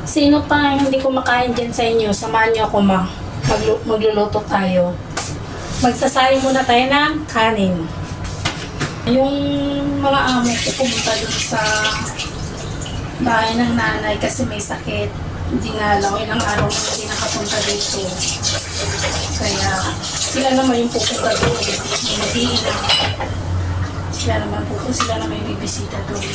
Sino pa hindi kumakain dyan sa inyo? Samahan niyo ako magluluto tayo. Magsasaing muna tayo ng kanin. Yung mga amo ko pumunta doon sa bahay ng nanay kasi may sakit. Hindi nga lang, ilang araw na hindi nakapunta dito. Kaya sila naman yung pupunta doon. Mag-iinang. Sila naman po, sila naman yung bibisita doon.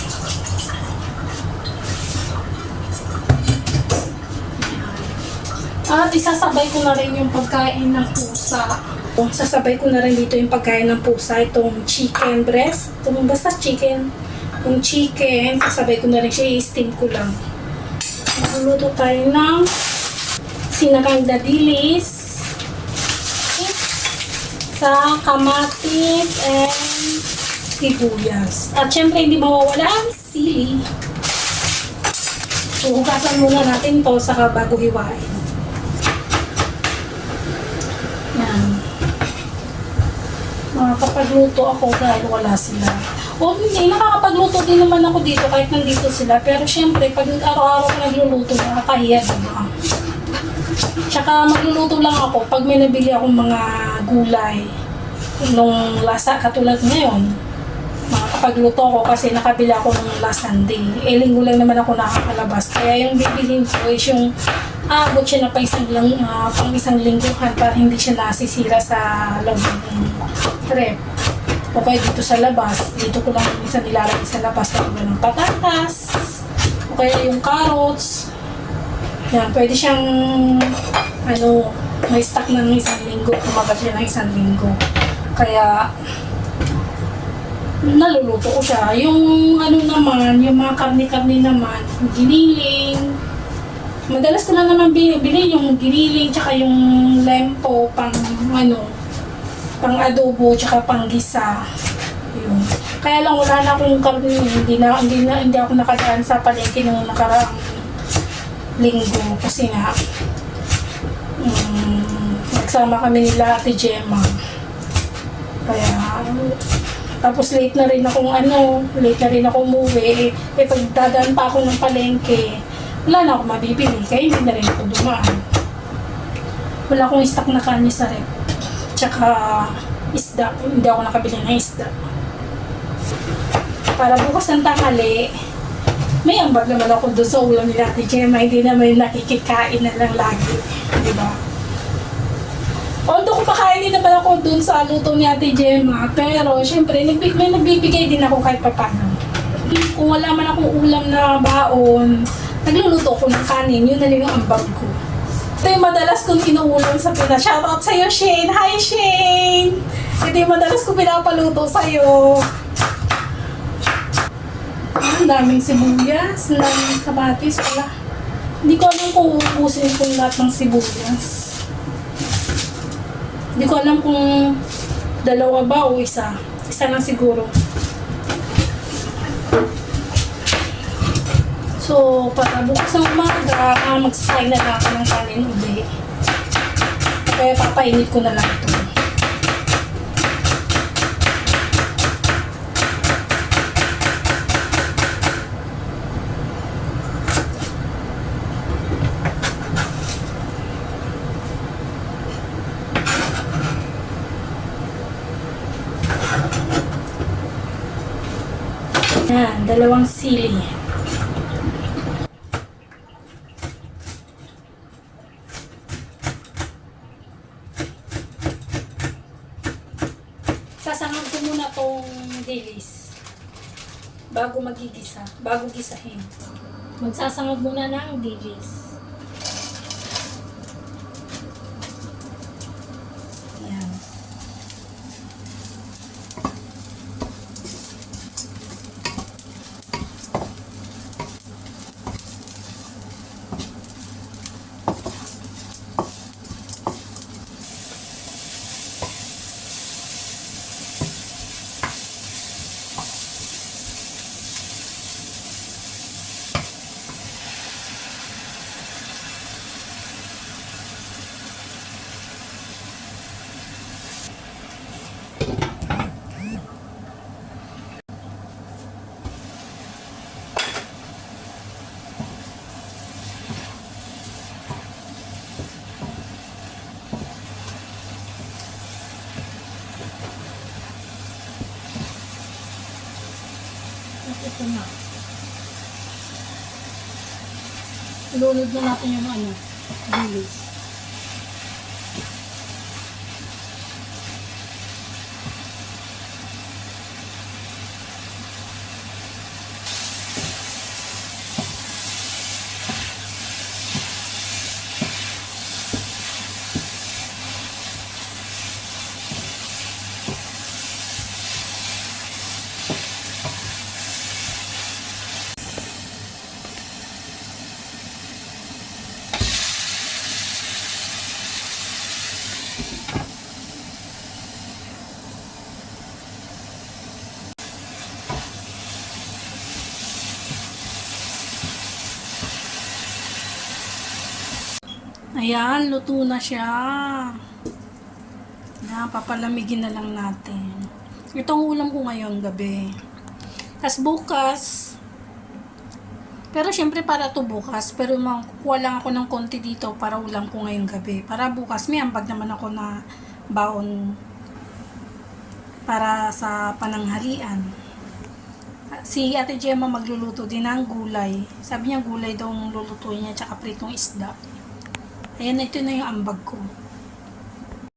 At isasabay ko na rin yung pagkain ng pusa. Sasabay ko na rin dito yung pagkain ng pusa. Itong chicken breast. Itong basta chicken. Yung chicken, sasabay ko na rin siya. I-steam ko lang. Magluluto tayo ng sinagang dadilis sa kamatis and sibuyas. At syempre hindi mawawala ang sili. Hugasan muna natin to saka bago hiwain. Yan. Makakapagluto ako dahil wala sila. O hindi, nakakapagluto din naman ako dito kahit nandito sila. Pero syempre, pag araw-araw ko nagluluto, nakakahiya diba? Tsaka magluluto lang ako pag may nabili akong mga gulay. Nung lasa, katulad ngayon, makakapagluto ako kasi nakabili ako nung last Sunday. Linggo lang naman ako nakakalabas. Kaya yung bibilhin ko is yung abot siya na pang isang lingguhan para hindi siya nasisira sa loob ng rep. O kaya dito sa labas, dito ko lang minsan nilalagay sa labas ng patatas, o kaya yung carrots. Yan, pwede siyang may stock ng isang linggo, tumagal siya ng isang linggo. Kaya naluluto ko siya. Yung naman, yung mga karne-karne naman, giniling. Madalas ko lang naman binibili yung giniling tsaka yung lempo pang adobo tsaka pang gisa. Yun. Kaya lang wala na akong karne, hindi ako nakadaan sa palengke nung nakaraang linggo kasi nga nagsama kami nila Ate Gemma. Kaya tapos late na rin ako umuwi. Pagdadaan pa ako ng palengke, wala na ako mabibili, kaya hindi na rin ako dumaan. Wala akong stock na kanya sa rep. Tsaka isda, hindi ako nakabili ng isda. Para bukas ng tanghali, may ambag naman ako doon sa ulam ni Ate Gemma, hindi naman nakikikain na lang lagi. Diba? Although kumakain din naman ako doon sa luto ni Ate Gemma, pero syempre may nagbibigay din ako kahit papano. Kung wala man akong ulam na baon, nagluluto ko ng kanin, yun na lang yung ambag ko. Ito yung madalas kong inuulam sa Pinas. Shoutout sa'yo, Shane! Hi, Shane! Ito yung madalas kong pinapaluto sa'yo. Ang daming sibuyas, ang daming kamatis, wala. Hindi ko alam kung uubusin kong lahat ng sibuyas. Hindi ko alam kung dalawa ba o isa. Isa lang siguro. So, para bukas ng umaga, magsasain na lang ako ng kanin uli. Kaya papainit ko na lang ito. Yan, dalawang sili. Sasangag ko muna tong dilis bago magigisa, bago gisahin. Magsasangag muna ng dilis. Yan. Ilunod na natin yung ano, bilis. Ayan, luto na siya. Ayan, papalamigin na lang natin. Itong ulam ko ngayon gabi. Tapos bukas, pero syempre para to bukas, pero kukuha lang ako ng konti dito para ulam ko ngayong gabi. Para bukas, may ambag naman ako na baon para sa pananghalian. Si Ate Gemma magluluto din ng gulay. Sabi niya gulay daw ang lulutuin niya, tsaka pritong isda. Ayan, ito na yung ambag ko.